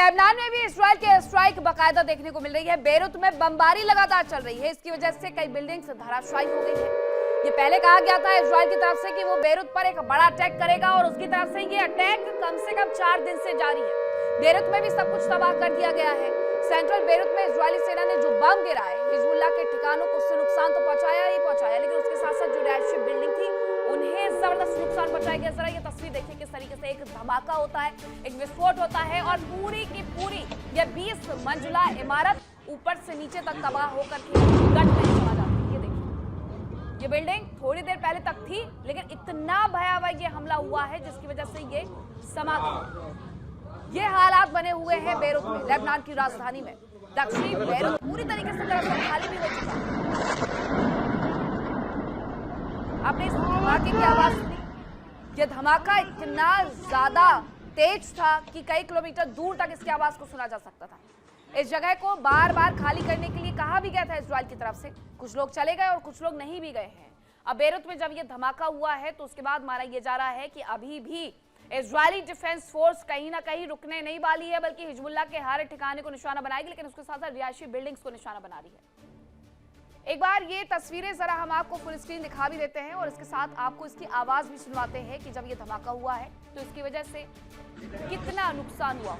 Lebanon में भी Israel की स्ट्राइक बाकायदा देखने को मिल रही है। बेरूत में बमबारी लगातार चल रही है। इसकी वजह से कई बिल्डिंग्स धराशायी हो गई है। ये पहले कहा गया था इजराइल की तरफ से कि वो बेरूत पर एक बड़ा अटैक करेगा और उसकी तरफ से ये अटैक कम से कम 4 दिन से जारी है। बेरूत में भी सब कुछ तबाह कर दिया गया है। सेंट्रल बेरूत में इजरायली सेना ने जो बम गिराए, हिजबुल्लाह के ठिकानों को उससे नुकसान तो पहुंचाया ही पहुंचाया, लेकिन उसके साथ साथ जो रिहायशी बिल्डिंग थी उन्हें जबरदस्त नुकसान पहुंचाया गया। जरा ये तस्वीर देखिए किस तरीके से एक धमाका होता है, एक विस्फोट होता है और पूरी की पूरी ये 20 मंजिला इमारत ऊपर से नीचे तक तबाह होकर के गट में चला जाती है। ये देखिए, ये बिल्डिंग थोड़ी देर पहले तक थी, लेकिन इतना भयावह ये हमला हुआ है जिसकी वजह से ये समा गई। ये हालात बने हुए हैं बेरूत में, लेबनान की राजधानी में। दक्षिणी बेरूत पूरी तरीके से दरअसल खाली भी हो चुका है। आपने इस धमाके की आवाज सुनी? ये धमाका इतना ज्यादा तेज था कि कई किलोमीटर दूर तक इसकी आवाज को सुना जा सकता था। इस जगह को बार बार खाली करने के लिए कहा भी गया था इजराइल की तरफ से। कुछ लोग चले गए और कुछ लोग नहीं भी गए हैं। अब बेरूत में जब ये धमाका हुआ है तो उसके बाद माना यह जा रहा है कि अभी भी इजरायली डिफेंस फोर्स कहीं ना कहीं रुकने नहीं वाली है, बल्कि हिजबुल्लाह के हर ठिकाने को निशाना बनाएगी, लेकिन उसके साथ साथ रिहायशी बिल्डिंग्स को निशाना बना रही है। एक बार ये तस्वीरें जरा हम आपको फुल स्क्रीन दिखा भी देते हैं और इसके साथ आपको इसकी आवाज भी सुनवाते हैं कि जब ये धमाका हुआ है तो इसकी वजह से कितना नुकसान हुआ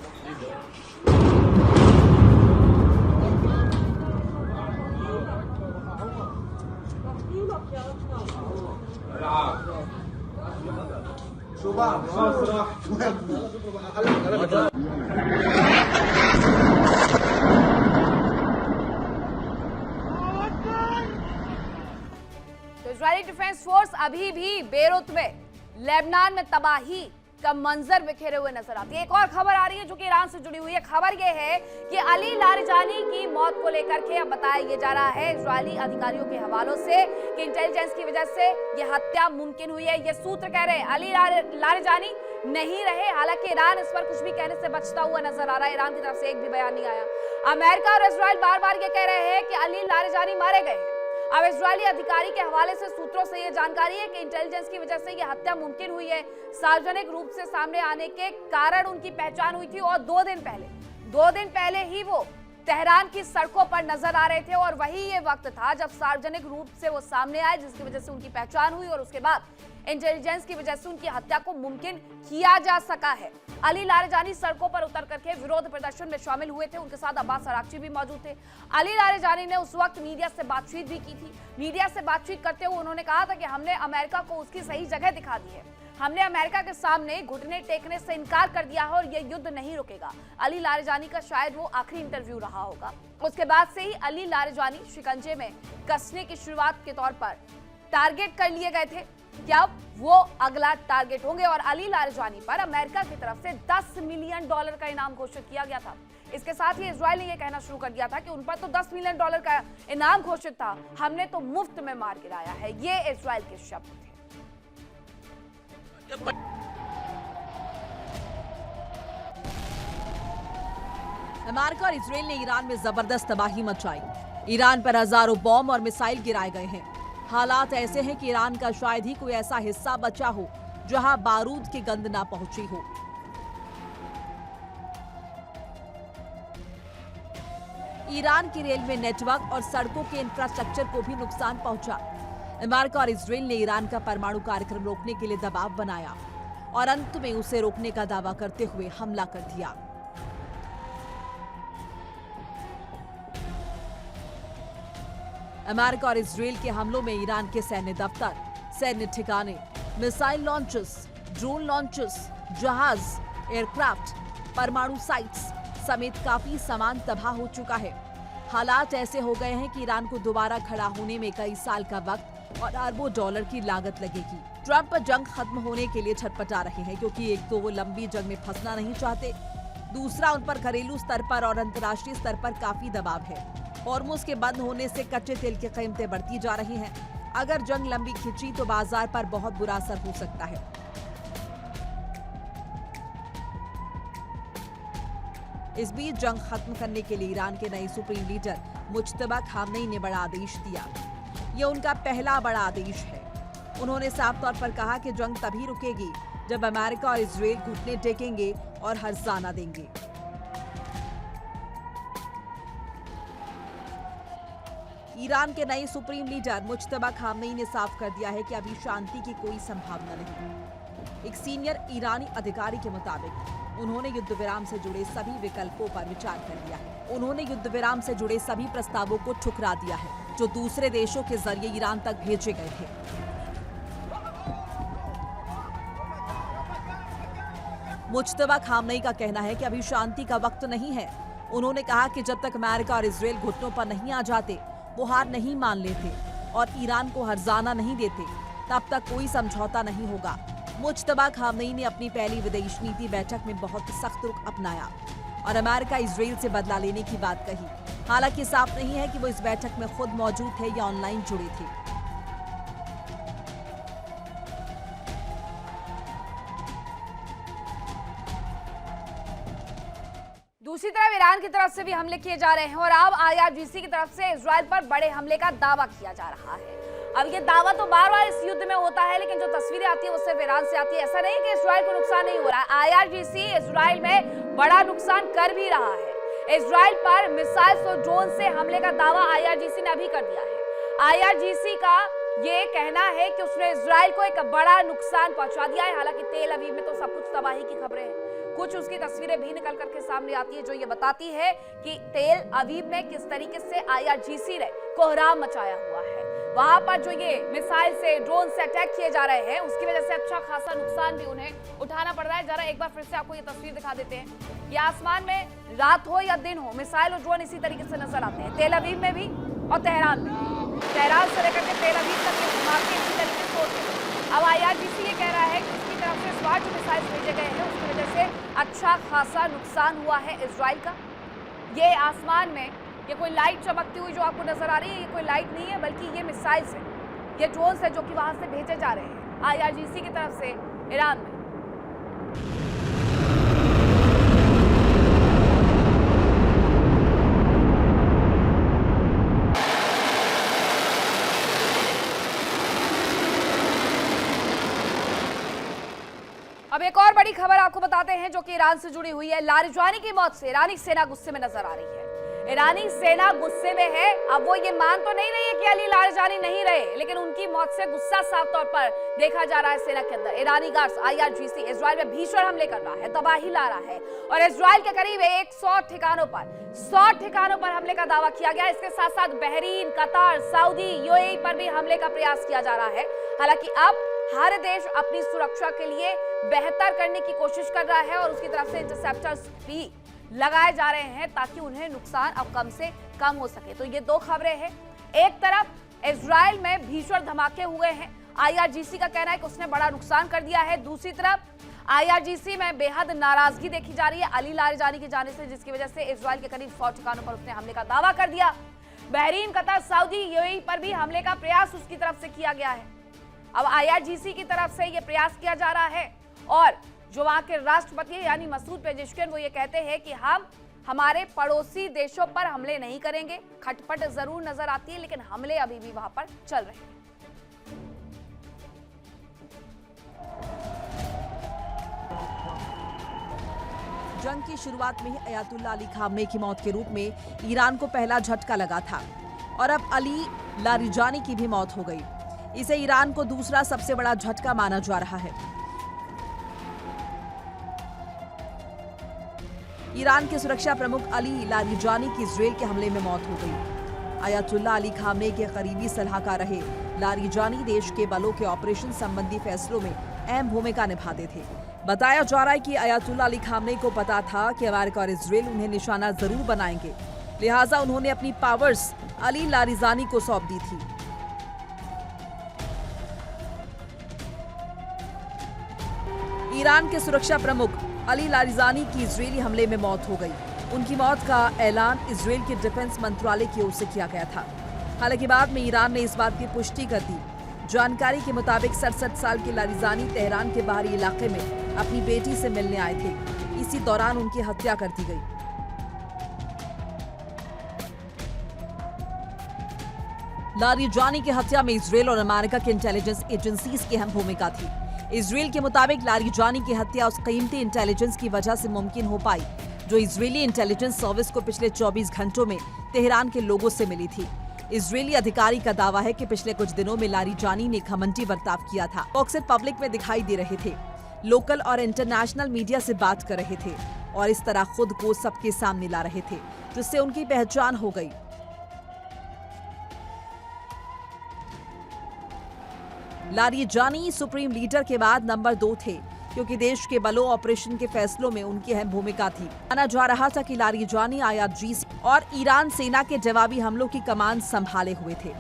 तो इजरायली डिफेंस फोर्स अभी भी बेरूत में लेबनान में तबाही का मंजर बिखेरे हुए नजर आती है। एक और खबर आ रही है जो कि ईरान से जुड़ी हुई है। खबर यह है कि अली लारिजानी की मौत को लेकर के अब बताया यह जा रहा है इजरायली अधिकारियों के हवालों से कि इंटेलिजेंस की वजह से यह हत्या मुमकिन हुई है। ये सूत्र कह रहे हैं अली लारिजानी नहीं रहे। हालांकि ईरान इस पर कुछ भी कहने से बचता हुआ नजर आ रहा है। ईरान की तरफ से एक भी बयान नहीं आया। अमेरिका और इजराइल बार बार ये कह रहे हैं कि अली लारिजानी मारे गए हैं। अब इजरायली अधिकारी के हवाले से सूत्रों से यह जानकारी है कि इंटेलिजेंस की वजह से यह हत्या मुमकिन हुई है। सार्वजनिक रूप से सामने आने के कारण उनकी पहचान हुई थी और 2 दिन पहले ही वो तेहरान की सड़कों पर नजर आ रहे थे और वही ये वक्त था जब सार्वजनिक रूप से वो सामने आए, जिसकी वजह से उनकी पहचान हुई और उसके बाद इंटेलिजेंस की वजह से उनकी हत्या को मुमकिन किया जा सका है। अली लारिजानी सड़कों पर उतर करके विरोध प्रदर्शन में शामिल हुए थे। उनके साथ अब्बास अरागची भी मौजूद थे। अली लारिजानी ने उस वक्त मीडिया से बातचीत भी की थी। मीडिया से बातचीत करते हुए उन्होंने कहा था कि हमने अमेरिका को उसकी सही जगह दिखा दी है। हमने अमेरिका के सामने घुटने टेकने से इनकार कर दिया है और यह युद्ध नहीं रुकेगा। अली लारिजानी का शायद वो आखिरी इंटरव्यू रहा होगा। उसके बाद से ही अली लारिजानी शिकंजे में कसने की शुरुआत के तौर पर टारगेट कर लिए गए थे। क्या वो अगला टारगेट होंगे? और अली लारिजानी पर अमेरिका की तरफ से $10 मिलियन का इनाम घोषित किया गया था। इसके साथ ही इजराइल ने यह कहना शुरू कर दिया था कि उन पर तो $10 मिलियन का इनाम घोषित था, हमने तो मुफ्त में मार गिराया है। ये इजराइल के शब्द थे। अमेरिका और इजराइल ने ईरान में जबरदस्त तबाही मचाई। ईरान पर हजारों बॉम्ब और मिसाइल गिराए गए हैं। हालात ऐसे हैं कि ईरान का शायद ही कोई ऐसा हिस्सा बचा हो जहां बारूद की गंध ना पहुंची हो। ईरान की रेलवे नेटवर्क और सड़कों के इंफ्रास्ट्रक्चर को भी नुकसान पहुंचा। अमेरिका और इजराइल ने ईरान का परमाणु कार्यक्रम रोकने के लिए दबाव बनाया और अंत में उसे रोकने का दावा करते हुए हमला कर दिया। अमेरिका और इजराइल के हमलों में ईरान के सैन्य दफ्तर, सैन्य ठिकाने, मिसाइल लॉन्चर्स, ड्रोन लॉन्चर्स, जहाज, एयरक्राफ्ट, परमाणु साइट्स समेत काफी सामान तबाह हो चुका है। हालात ऐसे हो गए हैं कि ईरान को दोबारा खड़ा होने में कई साल का वक्त और अरबों डॉलर की लागत लगेगी। ट्रंप जंग खत्म होने के लिए छटपटा रहे हैं क्योंकि एक तो वो लंबी जंग में फंसना नहीं चाहते, दूसरा उन पर घरेलू स्तर पर और अंतर्राष्ट्रीय स्तर पर काफी दबाव है। हॉर्मुज़ के बंद होने से कच्चे तेल की कीमतें बढ़ती जा रही हैं। अगर जंग लंबी खिंची तो बाजार पर बहुत बुरा असर हो सकता है। इस बीच जंग खत्म करने के लिए ईरान के नए सुप्रीम लीडर मुज्तबा खामनेई ने बड़ा आदेश दिया। यह उनका पहला बड़ा आदेश है। उन्होंने साफ तौर पर कहा कि जंग तभी रुकेगी जब अमेरिका और इजराइल घुटने टेकेंगे और हर्जाना देंगे। ईरान के नए सुप्रीम लीडर मुज्तबा खामनेई ने साफ कर दिया है कि अभी शांति की कोई संभावना नहीं। एक सीनियर ईरानी अधिकारी के मुताबिक उन्होंने युद्ध विराम से जुड़े सभी विकल्पों पर विचार कर लिया है। उन्होंने युद्ध विराम से जुड़े सभी प्रस्तावों को ठुकरा दिया है जो दूसरे देशों के जरिए ईरान तक भेजे गए थे। मुज्तबा खामनेई का कहना है कि अभी शांति का वक्त नहीं है। उन्होंने कहा कि जब तक अमेरिका और इजराइल घुटनों पर नहीं आ जाते, वो हार नहीं मान लेते और ईरान को हर्जाना नहीं देते, तब तक कोई समझौता नहीं होगा। मुज्तबा खामनेई ने अपनी पहली विदेश नीति बैठक में बहुत सख्त रुख अपनाया और अमेरिका इजराइल से बदला लेने की बात कही। हालांकि साफ नहीं है कि वो इस बैठक में खुद मौजूद थे या ऑनलाइन जुड़े थे। दूसरी तरफ ईरान की तरफ से भी हमले किए जा रहे हैं और अब IRGC की तरफ से इजराइल पर बड़े हमले का दावा किया जा रहा है। अब ये दावा तो बार बार इस युद्ध में होता है, लेकिन जो तस्वीरें आती है वो सिर्फ ईरान से आती है। ऐसा नहीं कि इजराइल को नुकसान नहीं हो रहा है। IRGC इजराइल में बड़ा नुकसान कर भी रहा है। इजराइल पर मिसाइल्स और ड्रोन से हमले का दावा IRGC ने अभी कर दिया है। IRGC का ये कहना है कि उसने इजराइल को एक बड़ा नुकसान पहुंचा दिया है। हालांकि तेल अवीव में तो सब कुछ तबाही की खबरें हैं। कुछ उसकी तस्वीरें भी निकल करके सामने आती है जो ये बताती है कि तेल अवीव में किस तरीके से IRGC ने कोहराम मचाया हुआ है। वहां पर जो ये मिसाइल से, ड्रोन से अटैक किए जा रहे हैं, उसकी वजह से अच्छा खासा नुकसान भी उन्हें उठाना पड़ रहा है। जरा एक बार फिर से आपको ये तस्वीर दिखा देते हैं। ये आसमान में रात हो या दिन हो, मिसाइल और ड्रोन इसी तरीके से नजर आते हैं। तेल अवीव में भी और तेहरान में। तेहरान से लेकर के तेल अवीव तक ये धमाके इसी तरीके से होते हैं। अब IRGC ये कह रहा है कि उसकी तरफ से स्मार्ट मिसाइल भेजे गए हैं, उसकी वजह से अच्छा खासा नुकसान हुआ है इजराइल का। ये आसमान में ये कोई लाइट चमकती हुई जो आपको नजर आ रही है, ये कोई लाइट नहीं है, बल्कि ये मिसाइल्स है, ये ड्रोन्स है जो कि वहां से भेजे जा रहे हैं IRGC की तरफ से ईरान में। अब एक और बड़ी खबर आपको बताते हैं जो कि ईरान से जुड़ी हुई है। लारिजानी की मौत से ईरानी सेना गुस्से में नजर आ रही है। ईरानी सेना गुस्से में है। अब वो ये मान तो नहीं रही है कि अली लारिजानी नहीं रहे, लेकिन उनकी मौत से गुस्सा साफ तौर पर देखा जा रहा है सेना के अंदर। ईरानी गार्ड्स IRGC इजराइल में भीषण हमले कर रहा है, तबाही ला रहा है और इजराइल के करीब 100 ठिकानों पर हमले का दावा किया गया। इसके साथ साथ बहरीन, कतार, सऊदी, UAE पर भी हमले का प्रयास किया जा रहा है। हालांकि अब हर देश अपनी सुरक्षा के लिए बेहतर करने की कोशिश कर रहा है और उसकी तरफ से इंटरसेप्टर्स भी लगाए जा रहे हैं ताकि उन्हें नुकसान अब कम से कम हो सके। तो ये दो खबरें हैं। एक तरफ इजराइल में भीषण धमाके हुए हैं, IRGC का कहना है कि उसने बड़ा नुकसान कर दिया है। दूसरी तरफ IRGC में बेहद नाराजगी देखी जा रही है अली लारिजानी के जाने से, जिसकी वजह से इजराइल के करीब 100 ठिकानों पर उसने हमले का दावा कर दिया। बहरीन, कतर, सऊदी, UAE पर भी हमले का प्रयास उसकी तरफ से किया गया है। अब IRGC की तरफ से यह प्रयास किया जा रहा है और जो वहां के राष्ट्रपति यानी मसूद पेजेश्कियन वो ये कहते हैं कि हम हमारे पड़ोसी देशों पर हमले नहीं करेंगे। खटपट जरूर नजर आती है, लेकिन हमले अभी भी वहां पर चल रहे हैं। जंग की शुरुआत में ही अयातुल्ला अली खामनेई की मौत के रूप में ईरान को पहला झटका लगा था और अब अली लारिजानी की भी मौत हो गई। इसे ईरान को दूसरा सबसे बड़ा झटका माना जा रहा है। ईरान के सुरक्षा प्रमुख अली लारिजानी की इजराइल के हमले में मौत हो गई। अयातुल्ला अली खामनेई के करीबी सलाहकार रहे लारिजानी देश के बलों के ऑपरेशन संबंधी फैसलों में अहम भूमिका निभाते थे। बताया जा रहा है कि अयातुल्ला अली खामनेई को पता था कि अमेरिका और इजराइल उन्हें निशाना जरूर बनाएंगे, लिहाजा उन्होंने अपनी पावर्स अली लारिजानी को सौंप दी थी। ईरान के सुरक्षा प्रमुख अली लारिजानी की इजरायली हमले में मौत हो गई। उनकी मौत का ऐलान इजराइल के डिफेंस मंत्रालय की ओर से किया गया था। हालांकि बाद में ईरान ने इस बात की पुष्टि कर दी। जानकारी के मुताबिक 67 साल के लारिजानी तेहरान के बाहरी इलाके में अपनी बेटी से मिलने आए थे। इसी दौरान उनकी हत्या कर दी गई। लारिजानी की हत्या में इजराइल और अमेरिका के इंटेलिजेंस एजेंसीज की अहम भूमिका थी। इजराइल के मुताबिक लारिजानी की हत्या उस कीमती इंटेलिजेंस की वजह से मुमकिन हो पाई जो इजरायली इंटेलिजेंस सर्विस को पिछले 24 घंटों में तेहरान के लोगों से मिली थी। इजरायली अधिकारी का दावा है कि पिछले कुछ दिनों में लारिजानी ने घमंडी बर्ताव किया था। वो अक्सर पब्लिक में दिखाई दे रहे थे, लोकल और इंटरनेशनल मीडिया से बात कर रहे थे और इस तरह खुद को सबके सामने ला रहे थे, जिससे उनकी पहचान हो गई। लारिजानी सुप्रीम लीडर के बाद नंबर 2 थे, क्योंकि देश के बलों ऑपरेशन के फैसलों में उनकी अहम भूमिका थी। माना जा रहा था कि लारिजानी IRGC और ईरान सेना के जवाबी हमलों की कमान संभाले हुए थे।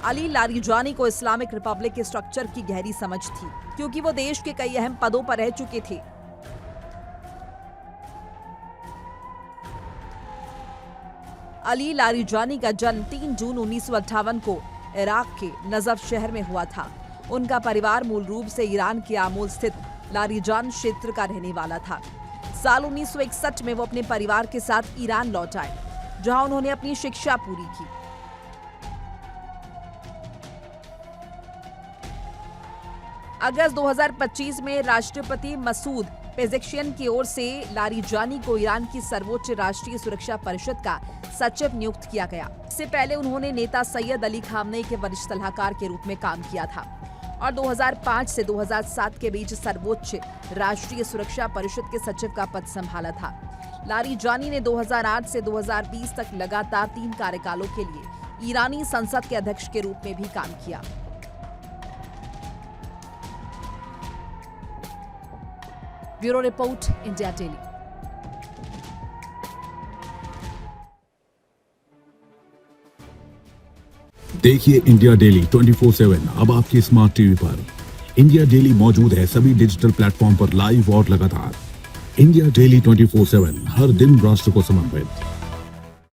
अली लारिजानी को इस्लामिक रिपब्लिक के स्ट्रक्चर की गहरी समझ थी, क्योंकि वो देश के कई अहम पदों पर रह चुके थे। अली लारिजानी का जन्म 3 जून 1958 को इराक के नजफ शहर में हुआ था। उनका परिवार मूल रूप से ईरान के आमोल स्थित लारिजान क्षेत्र का रहने वाला था। साल 1961 में वो अपने परिवार के साथ ईरान लौट आए, जहां उन्होंने अपनी शिक्षा पूरी की। अगस्त 2025 में राष्ट्रपति मसूद पेजेश्कियान की ओर से लारिजानी को ईरान की सर्वोच्च राष्ट्रीय सुरक्षा परिषद का सचिव नियुक्त किया गया। इससे पहले उन्होंने नेता सैयद अली खामनेई के वरिष्ठ सलाहकार के रूप में काम किया था और 2005 से 2007 के बीच सर्वोच्च राष्ट्रीय सुरक्षा परिषद के सचिव का पद संभाला था। लारिजानी ने 2008 से 2020 तक लगातार 3 कार्यकालों के लिए ईरानी संसद के अध्यक्ष के रूप में भी काम किया। Bureau report, India daily. देखिए इंडिया डेली 24/7 अब आपके स्मार्ट टीवी पर। इंडिया डेली मौजूद है सभी डिजिटल प्लेटफॉर्म पर लाइव और लगातार। इंडिया डेली 24/7 हर दिन राष्ट्र को समर्पित।